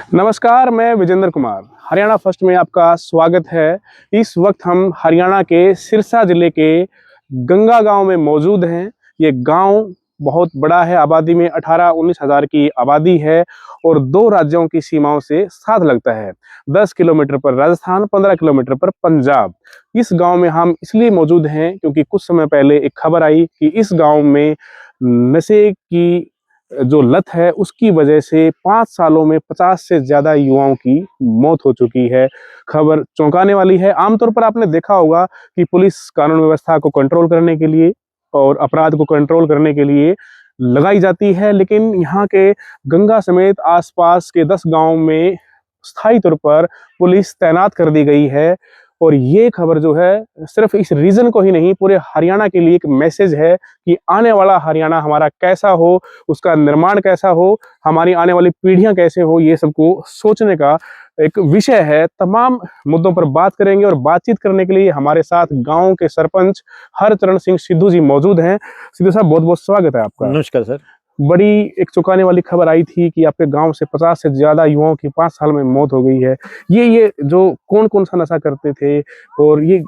नमस्कार, मैं विजेंद्र कुमार। हरियाणा फर्स्ट में आपका स्वागत है। इस वक्त हम हरियाणा के सिरसा जिले के गंगा गांव में मौजूद हैं। ये गांव बहुत बड़ा है, आबादी में 18-19 हज़ार की आबादी है और दो राज्यों की सीमाओं से साथ लगता है। 10 किलोमीटर पर राजस्थान, 15 किलोमीटर पर पंजाब। इस गांव में हम इसलिए मौजूद हैं क्योंकि कुछ समय पहले एक खबर आई कि इस गांव में नशे की जो लत है उसकी वजह से 5 सालों में 50 से ज्यादा युवाओं की मौत हो चुकी है। खबर चौंकाने वाली है। आमतौर पर आपने देखा होगा कि पुलिस कानून व्यवस्था को कंट्रोल करने के लिए और अपराध को कंट्रोल करने के लिए लगाई जाती है, लेकिन यहाँ के गंगा समेत आसपास के 10 गांव में स्थायी तौर पर पुलिस तैनात कर दी गई है। और ये खबर जो है सिर्फ इस रीजन को ही नहीं, पूरे हरियाणा के लिए एक मैसेज है कि आने वाला हरियाणा हमारा कैसा हो, उसका निर्माण कैसा हो, हमारी आने वाली पीढ़ियां कैसे हो, ये सबको सोचने का एक विषय है। तमाम मुद्दों पर बात करेंगे और बातचीत करने के लिए हमारे साथ गांव के सरपंच हरचरण सिंह सिद्धू जी मौजूद हैं। सिद्धू साहब, बहुत बहुत स्वागत है आपका। नमस्कार सर। बड़ी एक चौंकाने वाली खबर आई थी कि आपके गांव से 50 से ज्यादा युवाओं की 5 साल में मौत हो गई है। ये जो कौन कौन सा नशा करते थे और ये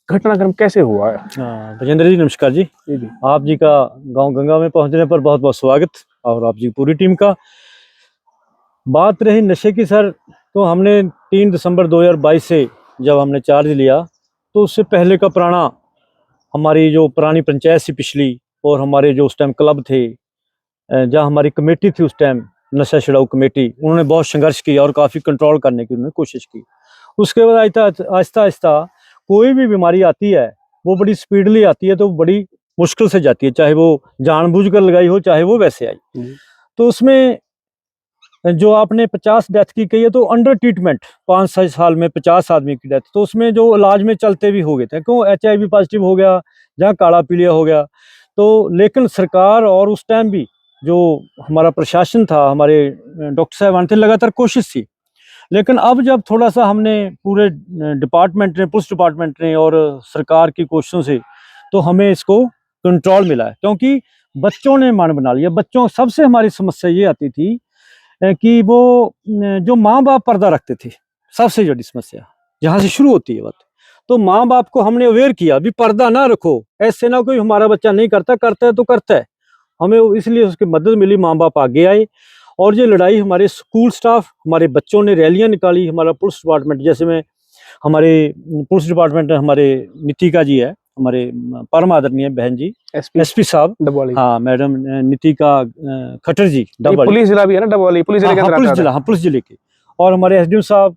घटनाक्रम कैसे हुआ है? विजेंद्र जी नमस्कार जी। आप जी का गांव गंगा में पहुंचने पर बहुत बहुत स्वागत, और आप जी पूरी टीम का। बात रही नशे की सर, तो हमने 3 दिसंबर 2022 से जब हमने चार्ज लिया, तो उससे पहले का पुराना हमारी जो पुरानी पंचायत थी पिछली, और हमारे जो उस टाइम क्लब थे, जहाँ हमारी कमेटी थी उस टाइम, नशा छुड़ाऊ कमेटी, उन्होंने बहुत संघर्ष किया और काफ़ी कंट्रोल करने की उन्होंने कोशिश की। उसके बाद आहिस्ता आहिस्ता कोई भी बीमारी आती है वो बड़ी स्पीडली आती है, तो बड़ी मुश्किल से जाती है, चाहे वो जानबूझकर लगाई हो चाहे वो वैसे आई। तो उसमें जो आपने 50 डेथ की कही है, तो अंडर ट्रीटमेंट 5-6 साल में 50 आदमी की डेथ, तो उसमें जो इलाज में चलते भी हो गए थे, क्यों HIV पॉजिटिव हो गया, जहाँ काला पीलिया हो गया। तो लेकिन सरकार और उस टाइम भी जो हमारा प्रशासन था, हमारे डॉक्टर साहब थे, लगातार कोशिश थी। लेकिन अब जब थोड़ा सा हमने पूरे डिपार्टमेंट ने, पुलिस डिपार्टमेंट ने और सरकार की कोशिशों से, तो हमें इसको कंट्रोल मिला है, क्योंकि बच्चों ने मन बना लिया। बच्चों सबसे हमारी समस्या ये आती थी कि वो जो माँ बाप पर्दा रखते थे, सबसे बड़ी समस्या जहाँ से शुरू होती है बात। तो माँ बाप को हमने अवेयर किया भी पर्दा ना रखो, ऐसे ना कोई हमारा बच्चा नहीं करता, करता है तो करता है। हमें इसलिए उसकी मदद मिली, माँ बाप आगे आए, और ये लड़ाई हमारे स्कूल स्टाफ, हमारे बच्चों ने रैलियां निकाली, हमारा पुलिस डिपार्टमेंट, जैसे में हमारे पुलिस डिपार्टमेंट हमारे नितिका जी है, हमारे परम आदरणीय बहन जी एसपी साहब, हाँ मैडम नितिका खट्टर जी, पुलिस जिला भी है ना, डबवाली पुलिस जिले के अंदर आता है। हाँ पुलिस जिले के, और हमारे एसडीएम साहब,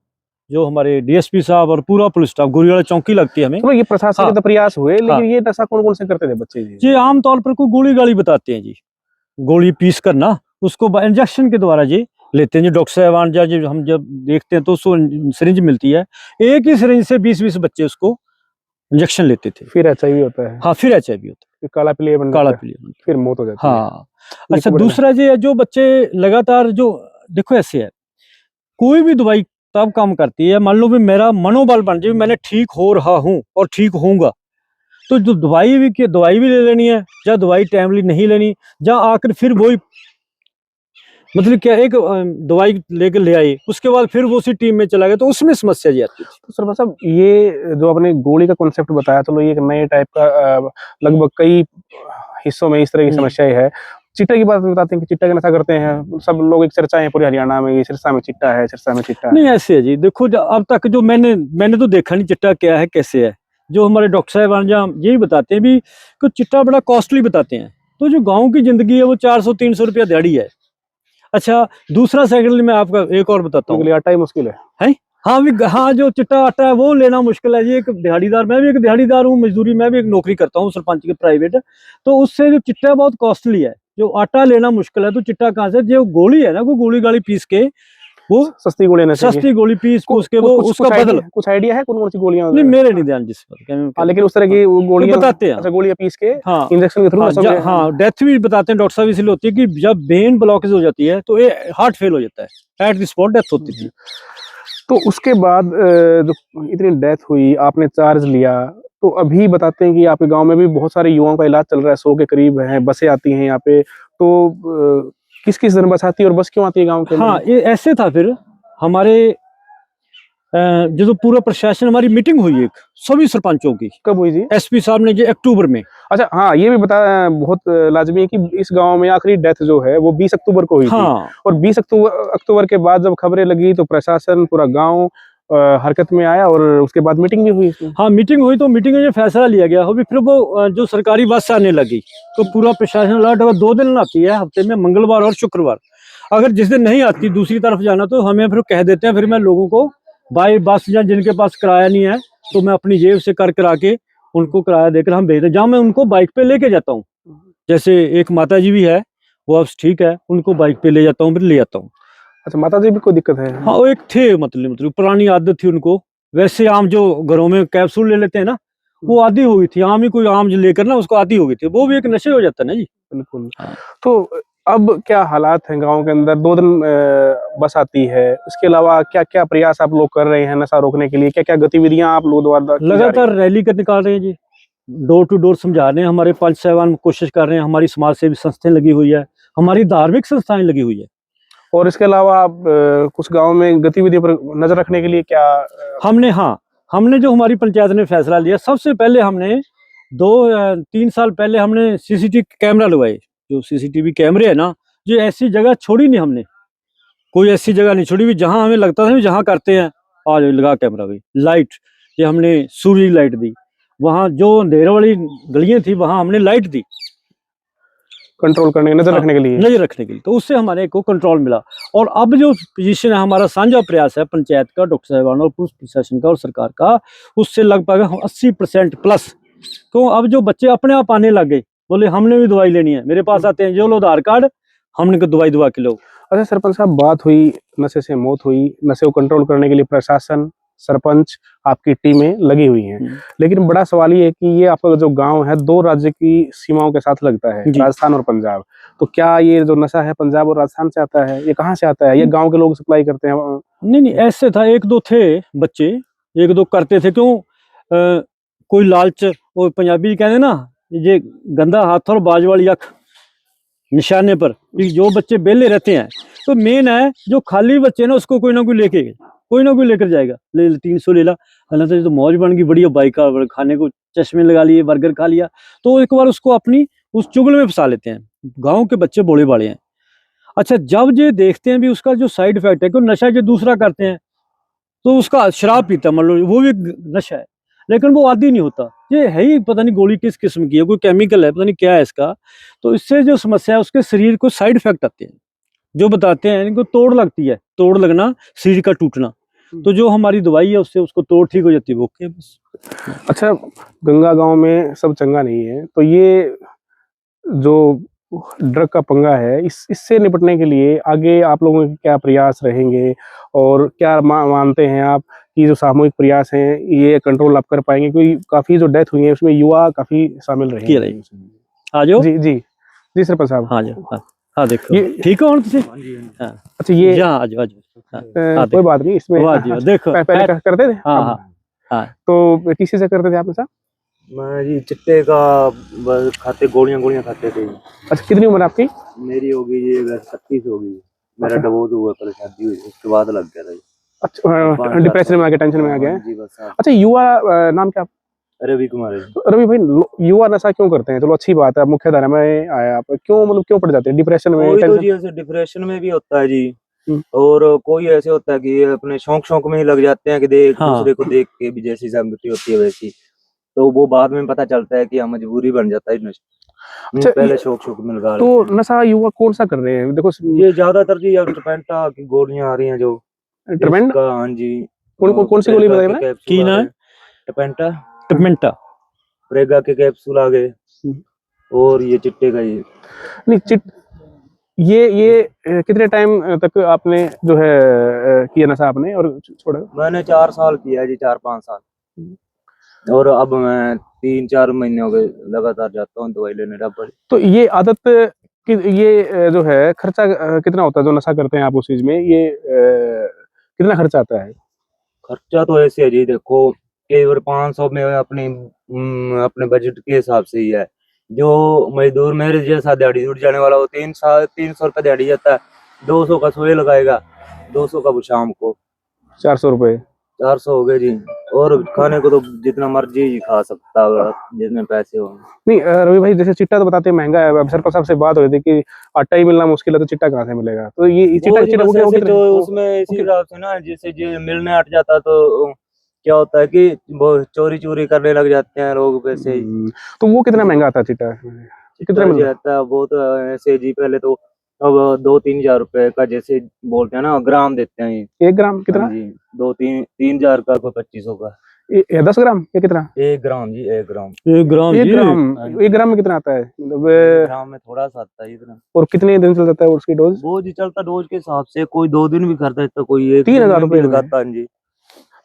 जो हमारे डीएसपी साहब, और पूरा पुलिस स्टाफ, गुरुवाला चौकी लगती है हमें। तो ये प्रशासन के तो प्रयास हुए, लेकिन ये नशा कौन कौन से करते थे बच्चे जी? ये आमतौर पर कोई गोली गाली बताते हैं जी, गोली पीस कर ना उसको इंजेक्शन के द्वारा जी लेते हैं जी। डॉक्टर साहब जब हम जब देखते हैं तो उसको सिरिंज मिलती है, एक ही सिरिंज से 20-20 बच्चे उसको इंजेक्शन लेते थे। फिर HIV होता है। हाँ, फिर HIV होता है, काला पीलिया बन काला जाता है, पीलिया, फिर मौत हो जाती है। हाँ। अच्छा, दूसरा जी जो बच्चे लगातार, जो देखो ऐसे है, कोई भी दवाई तब काम करती है, मान लो भी मेरा मनोबल बन जाए, मैंने ठीक हो रहा हूँ और ठीक होऊंगा, तो जो दवाई भी ले लेनी है, या दवाई टाइमली नहीं लेनी, जहाँ आकर फिर वही, मतलब क्या, एक दवाई लेकर ले आए, उसके बाद फिर वो उसी टीम में चला गया, तो उसमें समस्या जी आती थी। तो सर साहब, ये जो आपने गोली का कॉन्सेप्ट बताया, चलो ये एक नए टाइप का, लगभग कई हिस्सों में इस तरह की समस्याएं है। चिट्टा की बात बताते हैं कि चिट्टा का नशा करते हैं सब लोग, एक चर्चा है पूरे हरियाणा में, ये सिरसा में चिट्टा है, सिरसा में चिट्टा नहीं ऐसे है जी, देखो अब तक जो मैंने तो देखा नहीं चिट्टा क्या है कैसे है। जो हमारे डॉक्टर साहब यही बताते हैं भी कि चिट्टा बड़ा कॉस्टली बताते हैं, तो जो गाँव की जिंदगी है वो 400-300 रुपया दिहाड़ी है। अच्छा, दूसरा सेकंडली मैं आपका एक और बताता हूँ, आटा ही मुश्किल है। हाँ, जो चिट्टा आटा है वो लेना मुश्किल है जी। एक दिहाड़ीदार, मैं भी एक दिहाड़ीदार हूँ, मजदूरी, मैं भी एक नौकरी करता हूँ सरपंच के प्राइवेट, तो उससे जो चिट्टा बहुत कॉस्टली है, जो आटा लेना मुश्किल है, तो चिट्टा कहाँ से, जो गोली है ना, वो गोली गाली पीस के, वो सस्ती गोली पीस के वो उसका बदल। कुछ आइडिया है कौन कौन सी गोलियां? नहीं, मेरे नहीं ध्यान जिस पर, लेकिन उस तरह की गोलियां बताते हैं। अच्छा, गोलियां पीस के हाँ, इंजेक्शन के थ्रू हाँ, डेथ भी बताते हैं डॉक्टर साहब इसलिए होती है कि जब वेन ब्लॉकेज हो जाती है तो ये हार्ट फेल हो जाता है, एट द स्पॉट डेथ होती थी। तो उसके बाद जो इतनी डेथ हुई, आपने चार्ज लिया, तो अभी बताते हैं कि आपके गांव में भी बहुत सारे युवाओं का इलाज चल रहा है, 100 के करीब है, बसें आती हैं यहाँ पे, तो किस किस दिन बस आती है और बस क्यों आती है गांव के? हाँ, ये ऐसे था फिर हमारे जो पूरा प्रशासन, हमारी मीटिंग हुई एक सभी सरपंचों की, कब हुई जी? एसपी साहब ने, जो अक्टूबर में। अच्छा, हाँ, ये भी बता, बहुत लाजमी है कि इस गांव में आखिरी डेथ जो है वो 20 अक्टूबर को हुई थी। हाँ और 20 अक्टूबर के बाद जब खबरें लगी तो प्रशासन, पूरा गांव हरकत में आया और उसके बाद मीटिंग भी हुई इसमें। हाँ, मीटिंग हुई, तो मीटिंग में जो फैसला लिया गया हो भी, फिर वो जो सरकारी बस आने लगी तो पूरा प्रशासन अलर्ट होगा। 2 दिन आती है हफ्ते में, मंगलवार और शुक्रवार। अगर जिस दिन नहीं आती, दूसरी तरफ जाना, तो हमें फिर कह देते हैं। फिर मैं लोगों को बाई बस, या जिनके पास किराया नहीं है तो मैं अपनी जेब से करा के उनको किराया देकर हम भेजते हैं, जहाँ मैं उनको बाइक पे लेके जाता हूँ। जैसे एक माता जी भी है, वो अब ठीक है, उनको बाइक पे ले जाता हूँ, फिर ले जाता हूँ। अच्छा, माता जी भी कोई दिक्कत है? हाँ, वो एक थे, मतलब पुरानी आदत थी उनको। वैसे आम जो घरों में कैप्सूल ले लेते हैं ना, वो आदी हो गई थी। आम ही कोई आम जो लेकर ना, उसको आदी हो गई थी। वो भी एक नशे हो जाता है ना जी। बिल्कुल। हाँ। तो अब क्या हालात हैं गांव के अंदर? 2 दिन बस आती है, इसके अलावा क्या क्या प्रयास आप लोग कर रहे हैं नशा रोकने के लिए? क्या क्या गतिविधियां आप लोग द्वारा की जा रही लगातार हैं? रैली कर निकाल रहे हैं जी, डोर टू डोर समझा रहे हैं। हमारे पंच साहिबान कोशिश कर रहे हैं, हमारी समाज सेवी संस्थाएं लगी हुई है, हमारी धार्मिक संस्थाएं लगी हुई है। और इसके अलावा आप कुछ गांव में गतिविधि पर नजर रखने के लिए क्या हमने जो हमारी पंचायत ने फैसला लिया, सबसे पहले हमने 3 साल पहले हमने सीसीटीवी कैमरा लगवाए। जो सीसीटीवी कैमरे है ना, जो ऐसी जगह छोड़ी नहीं हमने, कोई ऐसी जगह नहीं छोड़ी भी जहां हमें लगता था जहां करते हैं, आज लगा कैमरा भी। लाइट, ये हमने सूर्य लाइट दी। वहां जो अंधेरे वाली गलियां थी, वहां हमने लाइट दी, कंट्रोल करने, नजर हाँ, रखने के लिए? नजर रखने के लिए। तो उससे हमारे को कंट्रोल मिला। और अब जो पोजीशन है, हमारा साझा प्रयास है पंचायत का, डॉक्टर साहिबान और पुलिस प्रशासन का और सरकार का, उससे लगभग 80% प्लस। तो अब जो बच्चे अपने आप आने लग गए, बोले हमने भी दवाई लेनी है, मेरे पास आते हैं, जो लो आधार कार्ड, हमने को दवाई दवा के लो। अच्छा सरपंच साहब, बात हुई नशे से मौत हुई, नशे को कंट्रोल करने के लिए प्रशासन, सरपंच, आपकी टीमें लगी हुई हैं। लेकिन बड़ा सवाल ये है कि ये आपका जो गांव है 2 राज्य की सीमाओं के साथ लगता है, राजस्थान और पंजाब। तो क्या ये जो नशा है पंजाब और राजस्थान से आता है? ये कहाँ से आता है? ये गांव के लोग सप्लाई करते हैं? नहीं, ऐसे था, 1-2 थे बच्चे, 1-2 करते थे। क्यों? कोई लालच, और पंजाबी कहते ना, ये गंदा हाथ और बाज वाली अख निशाने पर, कि जो बच्चे बेले रहते हैं। तो मेन है, जो खाली बच्चे ना, उसको कोई ना कोई लेकर जाएगा। ले 300 ले ला, हालांकि तो मौज बन गई, बढ़िया बाइक का खाने को, चश्मे लगा लिए, बर्गर खा लिया, तो एक बार उसको अपनी उस चुगल में फंसा लेते हैं। गांव के बच्चे बोले बाले हैं। अच्छा, जब ये देखते हैं भी उसका जो साइड इफेक्ट है, क्योंकि नशा जो दूसरा करते हैं, तो उसका शराब पीता, मान लो वो भी नशा है, लेकिन वो आदी नहीं होता। ये है ही पता नहीं गोली किस किस्म की है, कोई केमिकल है, पता नहीं क्या है इसका। तो इससे जो समस्या है, उसके शरीर को साइड इफेक्ट आते हैं, जो बताते हैं इनको तोड़ लगती है, तोड़ लगना, शरीर का टूटना। तो जो हमारी दवाई है, उससे उसको तोड़ ठीक हो जाती है, वो ओके बस। अच्छा, गंगा गांव में सब चंगा नहीं है, तो ये जो ड्रग का पंगा है, इससे निपटने के लिए आगे आप लोगों के क्या प्रयास रहेंगे? और क्या मानते हैं आप कि जो सामूहिक प्रयास हैं ये कंट्रोल आप कर पाएंगे? क्योंकि काफी जो डेथ हुई है उसमें युवा काफी शामिल रहे हैं। आ जाओ जी जी जी सरपंच साहब। हाँ जाओ, हाँ देखो, ये ठीक हो तुझे? हाँ, अच्छा, ये आ जाओ, कोई बात नहीं इसमें। देखो पहले करते थे? हाँ, हाँ। तो किस चीज़ से करते थे आपने साहब? मैं जी चिट्टे का खाते, गोलियां खाते थे। अच्छा, कितनी उम्र आपकी? मेरी होगी ये 36 होगी। मेरा डिवोर्स हुआ, पहले शादी हुई, उसके बाद लग गया था जी। अच्छा, डिप्रेशन में आ गए, टेंशन में आ गए। जी बस। अच्छा, युवा नाम क्या? रवि कुमार है। तो रवि भाई, युवा नशा क्यों करते हैं? चलो अच्छी बात है, मुख्य धारा में आया आप, क्यों मतलब क्यों पड़ जाते हैं डिप्रेशन में, कोई तो टेंशन? जी ऐसे डिप्रेशन में भी होता है जी, और कोई ऐसे होता है कि अपने शौक में ही लग जाते हैं कि दूसरे को देख के भी जैसी संगति होती है वैसी, तो वो बाद में पता चलता है कि मजबूरी बन जाता है नशा। अच्छा, पहले शौक में लगा तो नशा युवा कौन सा कर रहे हैं? देखो ये ज्यादातर जी ट्रपेंटा की गोलियां आ रही हैं जो ट्रमेंड, हाँ जी। कौन सी गोली बताई मैंने? की ना टपेंटा, प्रेगा के कैप्सूल आ गए, और ये चिट्टे का ये नहीं, ये कितने टाइम तक आपने जो है किया नशा आपने और छोड़ा? मैंने 4 साल किया है जी, 4-5 साल। और अब मैं 3-4 महीने हो गए लगातार जाता हूँ दवाई लेने डॉक्टर। तो ये आदत ये जो है खर्चा कितना होता है जो नशा करते हैं आप उस चीज में? ये कितना खर्चा आता है? खर्चा तो ऐसे है जी, देखो कई बार 500 में अपने बजट के हिसाब से ही है। जो मजदूर मेरे जैसा दिहाड़ी उड़ जाने वाला, वो 300 रुपये दिहाड़ी जाता है, 200 का सोए लगाएगा, 200 का वो शाम को। 400 रुपए। 400 हो गए जी। और खाने को तो जितना मर्जी खा सकता है, जितने पैसे हो। नहीं रवि भाई, जैसे चिट्टा तो बताते हैं महंगा है, अब सरपंच साहब से बात हो रही थी कि आटा ही मिलना मुश्किल है, तो चिट्टा कहाँ से मिलेगा? तो ये चिट्टा वो जी चिट्टा बस वो ऐसे कितने जो वो उसमें इसी कि- हिसाब से ना, जैसे जो मिलने हट जाता तो क्या होता है कि वो चोरी चोरी करने लग जाते हैं लोग वैसे ही। तो वो कितना महंगा आता है चिट्टा? कितने चिट्टा जी मिलता आता है वो तो ऐसे जी, पहले तो अब 2-3 हजार रुपए का जैसे बोलते हैं ना, ग्राम देते हैं ये। है? 1 ग्राम हाँ कितना? जी, 2-3 हजार का, कोई 2500 का। 10 ग्राम या कितना? 1 ग्राम जी, 1 ग्राम। 1 ग्राम एक जी। ग्राम हाँ 1 ग्राम में कितना आता है मतलब? 1 ग्राम में थोड़ा सा आता है इतना। और कितने दिन चल जाता है उसकी डोज? वो जी चलता डोज के हिसाब से, कोई 2 दिन भी करता है तो कोई एक तीन दिन हजार में भी रुपए में? लगाता है जी।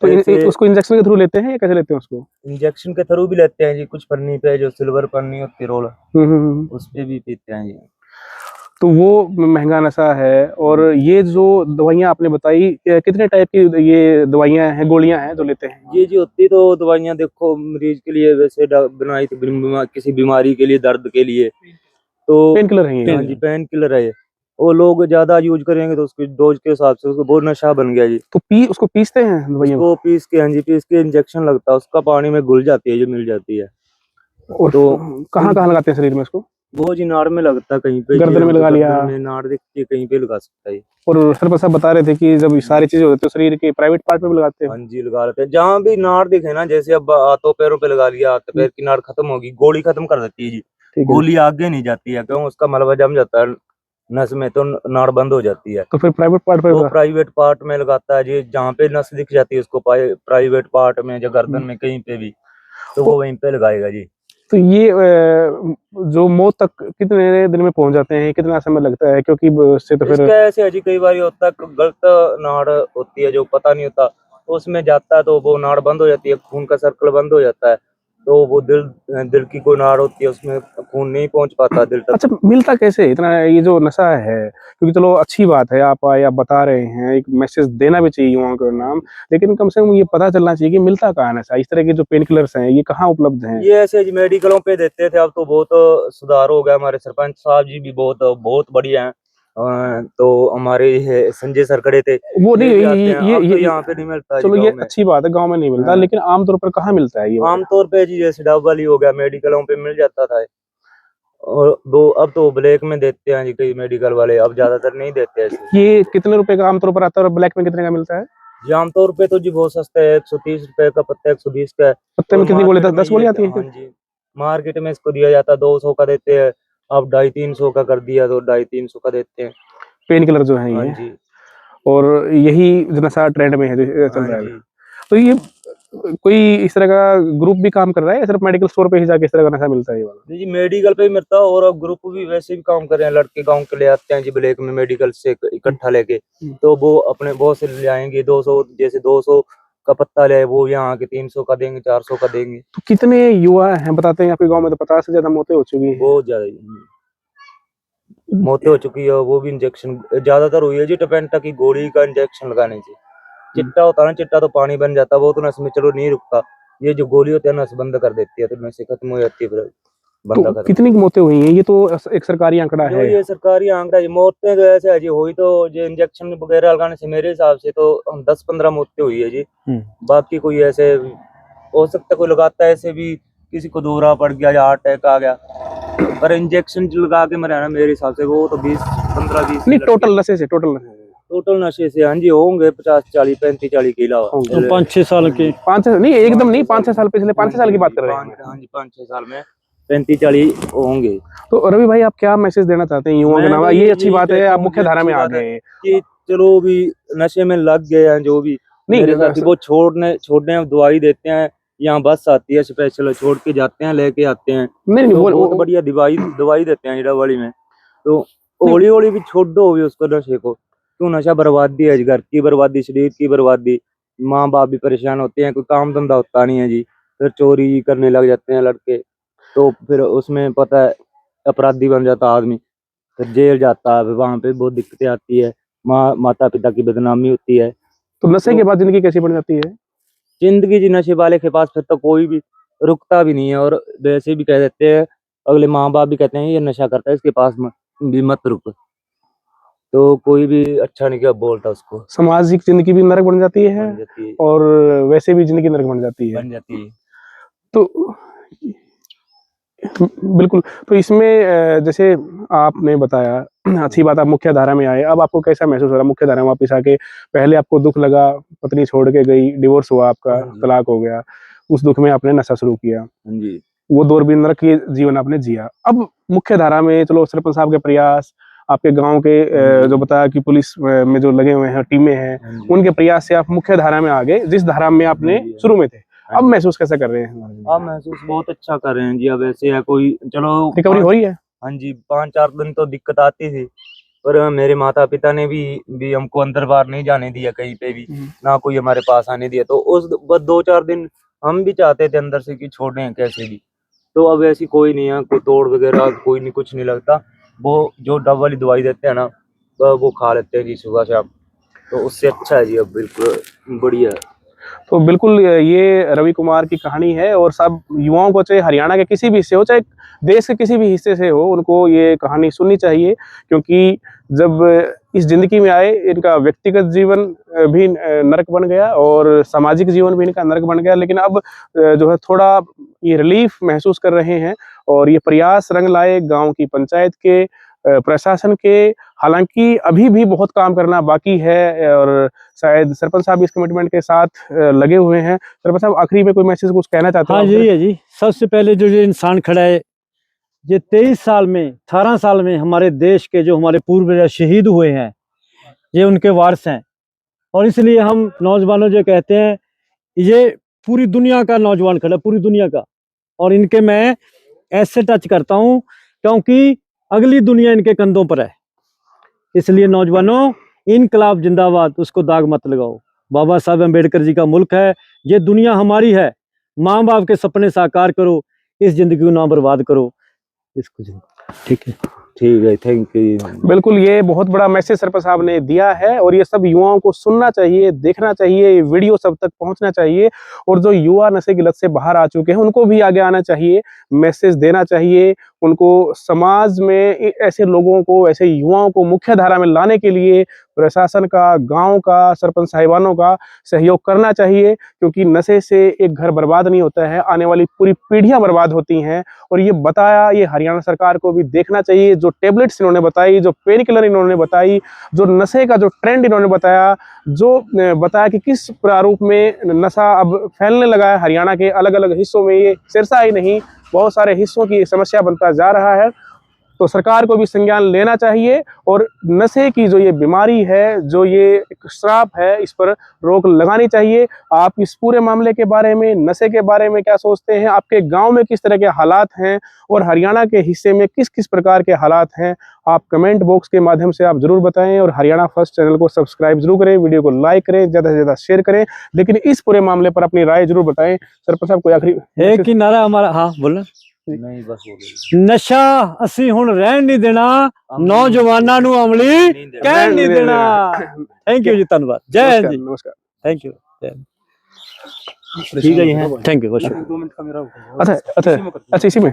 तो ऐसे उसको इंजेक्शन के थ्रू लेते हैं या कैसे लेते हैं उसको? इंजेक्शन के थ्रू भी लेते हैं जी, कुछ पन्नी पे जो सिल्वर पन्नी होती है रोल, हम्म। उस पे भी पीते हैं जी। तो वो महंगा नशा है। और ये जो दवाइयाँ आपने बताई, कितने टाइप की ये दवाइयाँ हैं, गोलियां हैं जो लेते हैं? ये जी होती तो दवाइयाँ देखो मरीज के लिए वैसे बनाई थी, किसी बीमारी के लिए, दर्द के लिए तो। पेन किलर है ये? हाँ जी, पेन किलर है ये। वो लोग ज्यादा यूज करेंगे तो उसकी डोज के हिसाब से उसको बहुत नशा बन गया जी। तो उसको पीसते हैं दवाइयों उसको पीस के, हाँ जी, पीस के इंजेक्शन लगता है, उसका पानी में घुल जाती है जो मिल जाती है। को? और तो कहाँ कहाँ लगाते हैं शरीर में इसको? वो जी नाड़ में लगता है कहीं पे, जी गर्दन में हम तो लगा लिया? गर्दन में नाड़ दिखती है कहीं पे लगा सकता है। और सर साहब बता रहे थे कि जब ये सारी चीजें होती है तो शरीर के प्राइवेट पार्ट में भी लगाते हाँ हैं? जी लगा लेते हैं, जहाँ भी नाड़ दिखे ना, जैसे अब हाथों पैरों पे लगा लिया, हाथ पैर की नाड़ खत्म होगी, गोली खत्म कर देती है जी। ठीक है। गोली आगे नहीं जाती है, क्यों? उसका मलबा जम जाता है नस में, तो नाड़ बंद हो जाती है। तो फिर प्राइवेट पार्ट पे तो प्राइवेट पार्ट में लगाता है जी, जहाँ पे नस दिख जाती है उसको, प्राइवेट पार्ट में या गर्दन में कहीं पे भी, तो वो वहीं पे लगाएगा जी। तो ये जो मौत तक कितने दिन में पहुंच जाते हैं, कितना समय लगता है? क्योंकि उससे तो फिर इसका ऐसे है जी, कई बार ये होता है कि गलत नाड़ होती है जो पता नहीं होता, तो उसमें जाता है तो वो नाड़ बंद हो जाती है, खून का सर्कल बंद हो जाता है, तो वो दिल की कोई नाड़ होती है, उसमें खून नहीं पहुंच पाता दिल तक। अच्छा, मिलता कैसे इतना ये जो नशा है? क्योंकि चलो अच्छी बात है, आप आए, आप बता रहे हैं, एक मैसेज देना भी चाहिए युवाओं के नाम, लेकिन कम से कम ये पता चलना चाहिए कि मिलता कहाँ है नशा? इस तरह के जो पेन किलर्स हैं ये कहाँ उपलब्ध हैं? ये ऐसे जी मेडिकलों पे देते थे, अब तो बहुत सुधार हो गया, हमारे सरपंच साहब जी भी बहुत बहुत बढ़िया हैं। तो हमारे ये संजय सर खड़े थे, वो नहीं, ये भी आते हैं, अब तो ये यहाँ पे नहीं मिलता जी चलो ये गाँव में। अच्छी बात है, गांव में नहीं मिलता, हाँ। लेकिन आमतौर पर कहाँ मिलता है ये वाला? आमतौर पे जी जैसे डबल ही हो गया, मेडिकलों पे मिल जाता था। और दो अब तो ब्लैक में देते हैं जी कई मेडिकल वाले, अब ज्यादातर नहीं देते ऐसे। ये कितने रुपए का आमतौर पर आता है और ब्लैक में कितने का मिलता है? जी आमतौर पे तो जी बहुत सस्ता है, 130 रुपए का पत्ता, 120 का है। पत्ते और में कितनी गोली? मार्केट में 10 गोली ये, आती हाँ है? जी, मार्केट में इसको दिया जाता है 200 का देते हैं, अब 250-300 का कर दिया तो 250-300 का देते हैं। पेन किलर जो है हाँ ये? जी। और यही जो नशा ट्रेंड में है जो चल हाँ रहा है? जी। तो ये कोई इस तरह का ग्रुप भी काम कर रहा है या सिर्फ मेडिकल स्टोर पे ही जाके इस तरह का नशा मिलता है ये वाला? जी मेडिकल पे भी मिलता है, और अब ग्रुप भी वैसे भी काम कर रहे हैं, लड़के गांव के ले आते हैं जी ब्लैक में मेडिकल से इकट्ठा लेके, तो वो अपने बहुत से ले आएंगे, 200 जैसे 200 का पत्ता ले, वो यहाँ के 300 का देंगे, 400 का देंगे। तो कितने युवा हैं बताते हैं आपके गांव में? तो 50 से ज्यादा मौतें हो चुकी हैं। बहुत ज्यादा मौतें हो चुकी है, वो भी इंजेक्शन ज्यादातर हुई है जी, टपेंटा की गोली का इंजेक्शन लगाने से। चिट्टा होता है ना, चिट्टा तो पानी बन जाता है, वो तो नस में चलो नहीं रुकता, ये जो गोली होती है नस बंद कर देती है, तो नस खत्म हो जाती है, फिर बंदा तो खत्म। कितनी मौतें हुई हैं? ये तो एक सरकारी आंकड़ा जो है। ये सरकारी आंकड़ा है, मौतें तो ऐसे है जी हुई तो, जो इंजेक्शन वगैरह लगाने से मेरे हिसाब से तो 10-15 मौतें हुई है जी। बाकी कोई ऐसे हो सकता है कोई लगाता है ऐसे भी, किसी को दौरा पड़ गया या हार्ट अटैक आ गया, पर इंजेक्शन लगा के मरा ना, मेरे हिसाब से वो तो 20-15-20 नहीं, टोटल नशे से, टोटल नशे से टोटल नशे से। हाँ जी होंगे 50-40 35-40 के अलावा। होंगे। 5-6 साल के। 5-6 नहीं, एकदम नहीं, 5-6 साल, पिछले 5-6 साल की बात कर रहे हैं। हाँ जी 5-6 साल में 35-40 होंगे। तो रवि भाई, आप क्या मैसेज देना चाहते हैं युवाओं के मैं नाम? तो ये यही अच्छी बात है, कहता आप हूँ, मुख्य ये धारा में अच्छी आ बात है गए। कि चलो भी नशे में लग गए हैं जो भी, मेरे साथी वो छोड़ने में दवाई देते हैं, यहाँ बस आती है स्पेशल, छोड़ के जाते हैं, लेके आते हैं, नहीं तो बहुत बढ़िया दवाई देते हैं जीरा वाली में, तो हौली हौली भी छोड़ दो भी उसको नशे को, क्यों? नशा बर्बादी है, घर की बर्बादी, शरीर की बर्बादी, माँ बाप भी परेशान होते हैं, कोई काम धंधा होता नहीं है जी, फिर चोरी करने लग जाते हैं लड़के, तो फिर उसमें पता है अपराधी बन जाता आदमी, फिर जेल जाता है, फिर वहां पे बहुत दिक्कतें आती है, माता पिता की बदनामी होती है। तो नशे तो के बाद जिंदगी कैसी बन जाती है? जिंदगी जी नशे वाले के पास फिर तो कोई भी रुकता भी नहीं है, और वैसे भी कह देते हैं, अगले माँ बाप भी कहते हैं ये नशा करता है, इसके पास भी मत रुक। तो कोई भी अच्छा नहीं क्या बोलता उसको, सामाजिक जिंदगी भी नरक बन जाती है बन जाती है, और वैसे भी जिंदगी नरक बन जाती है। बन जाती है। तो बिल्कुल, तो इसमें जैसे आपने बताया, अच्छी बात, आप मुख्य धारा में आए, अब आपको कैसा महसूस हो रहा है मुख्य धारा में वापस आके? पहले आपको दुःख लगा, पत्नी छोड़ के गई, डिवोर्स हुआ आपका, हाँ जी, तलाक हो गया, उस दुःख में आपने नशा शुरू किया, हाँ जी, वो दौर भी नरक के जीवन आपने जिया। अब मुख्य धारा में चलो सरपंच साहब के प्रयास, आपके गाँव के जो बताया कि पुलिस में जो लगे हुए हैं, टीमें हैं, हाँ जी, उनके प्रयास से आप मुख्य धारा में आ गए, जिस धारा में आपने हाँ जी, शुरू में थे। हाँ अब जी। महसूस कैसा कर रहे हैं? आप महसूस बहुत अच्छा कर रहे हैं जी। अब ऐसे है कोई चलो रिकवरी हो रही है? हाँ जी, 5-4 दिन तो दिक्कत आती थी, पर मेरे माता पिता ने भी हमको अंदर बाहर नहीं जाने दिया कहीं पे भी, ना कोई हमारे पास आने दिया। तो उस बस 2-4 दिन हम भी चाहते थे अंदर से कि छोड़ें कैसे भी। तो अब ऐसी कोई नहीं है, कोई तोड़ वगैरह कोई नहीं, कुछ नहीं लगता। वो जो डब वाली दवाई देते हैं ना, तो वो खा लेते हैं जी सुबह शाम, तो उससे अच्छा है जी, अब बिल्कुल बढ़िया है। तो बिल्कुल ये रवि कुमार की कहानी है और सब युवाओं को, चाहे हरियाणा के किसी भी हिस्से हो, चाहे देश के किसी भी हिस्से से हो, उनको ये कहानी सुननी चाहिए, क्योंकि जब इस ज़िंदगी में आए, इनका व्यक्तिगत जीवन भी नरक बन गया और सामाजिक जीवन भी इनका नरक बन गया। लेकिन अब जो है थोड़ा ये रिलीफ महसूस कर रहे हैं और ये प्रयास रंग लाए गाँव की पंचायत के, प्रशासन के। हालाँकि अभी भी बहुत काम करना बाकी है और शायद सरपंच साहब इस कमिटमेंट के साथ लगे हुए हैं। सरपंच साहब, आखिरी में कोई मैसेज कुछ कहना चाहते हो हाँ आप? यही है जी, सबसे पहले जो ये इंसान खड़ा है, ये 23 साल में 18 साल में हमारे देश के जो हमारे पूर्वज शहीद हुए हैं, ये उनके वारिस हैं। और इसलिए हम नौजवानों जो कहते हैं, ये पूरी दुनिया का नौजवान खड़ा, पूरी दुनिया का। और इनके मैं ऐसे टच करता हूँ क्योंकि अगली दुनिया इनके कंधों पर है। इसलिए नौजवानों, इनकलाब जिंदाबाद, उसको दाग मत लगाओ। बाबा साहब अम्बेडकर जी का मुल्क है, ये दुनिया हमारी है। माँ बाप के सपने साकार करो, इस जिंदगी को ना बर्बाद करो इसको। ठीक है, ठीक है, थैंक यू। बिल्कुल, ये बहुत बड़ा मैसेज सरपंच साहब ने दिया है और ये सब युवाओं को सुनना चाहिए, देखना चाहिए, ये वीडियो सब तक पहुंचना चाहिए और जो युवा नशे की लत से बाहर आ चुके हैं, उनको भी आगे आना चाहिए, मैसेज देना चाहिए। उनको समाज में ऐसे लोगों को, ऐसे युवाओं को मुख्य धारा में लाने के लिए प्रशासन का, गाँव का, सरपंच साहिबानों का सहयोग करना चाहिए, क्योंकि नशे से एक घर बर्बाद नहीं होता है, आने वाली पूरी पीढ़ियाँ बर्बाद होती हैं। और ये बताया, ये हरियाणा सरकार को भी देखना चाहिए, जो टेबलेट्स इन्होंने बताई, जो पेन किलर इन्होंने बताई, जो नशे का जो ट्रेंड इन्होंने बताया, जो बताया कि किस प्रारूप में नशा अब फैलने लगा है हरियाणा के अलग अलग हिस्सों में, ये सिरसा ही नहीं, बहुत सारे हिस्सों की समस्या बनता जा रहा है। तो सरकार को भी संज्ञान लेना चाहिए और नशे की जो ये बीमारी है, जो ये एक श्राप है, इस पर रोक लगानी चाहिए। आप इस पूरे मामले के बारे में, नशे के बारे में क्या सोचते हैं? आपके गांव में किस तरह के हालात हैं और हरियाणा के हिस्से में किस किस प्रकार के हालात हैं? आप कमेंट बॉक्स के माध्यम से आप ज़रूर बताएं और हरियाणा फर्स्ट चैनल को सब्सक्राइब जरूर करें, वीडियो को लाइक करें, ज़्यादा से ज़्यादा शेयर करें, लेकिन इस पूरे मामले पर अपनी राय जरूर बताएं। सरपंच साहब, कोई आखिरी एक ही नारा हमारा, हाँ बोलना, नहीं बस हो गया। नशा असी हुण रहन नहीं देना, नौजवानों नू अमली कहन नहीं देना। थैंक यू जी, धन्यवाद, जय हिंद जी, नमस्कार। थैंक यू, ठीक है जी, थैंक यू, बहुत शुक्रिया। अच्छा अच्छा अच्छा, इसी में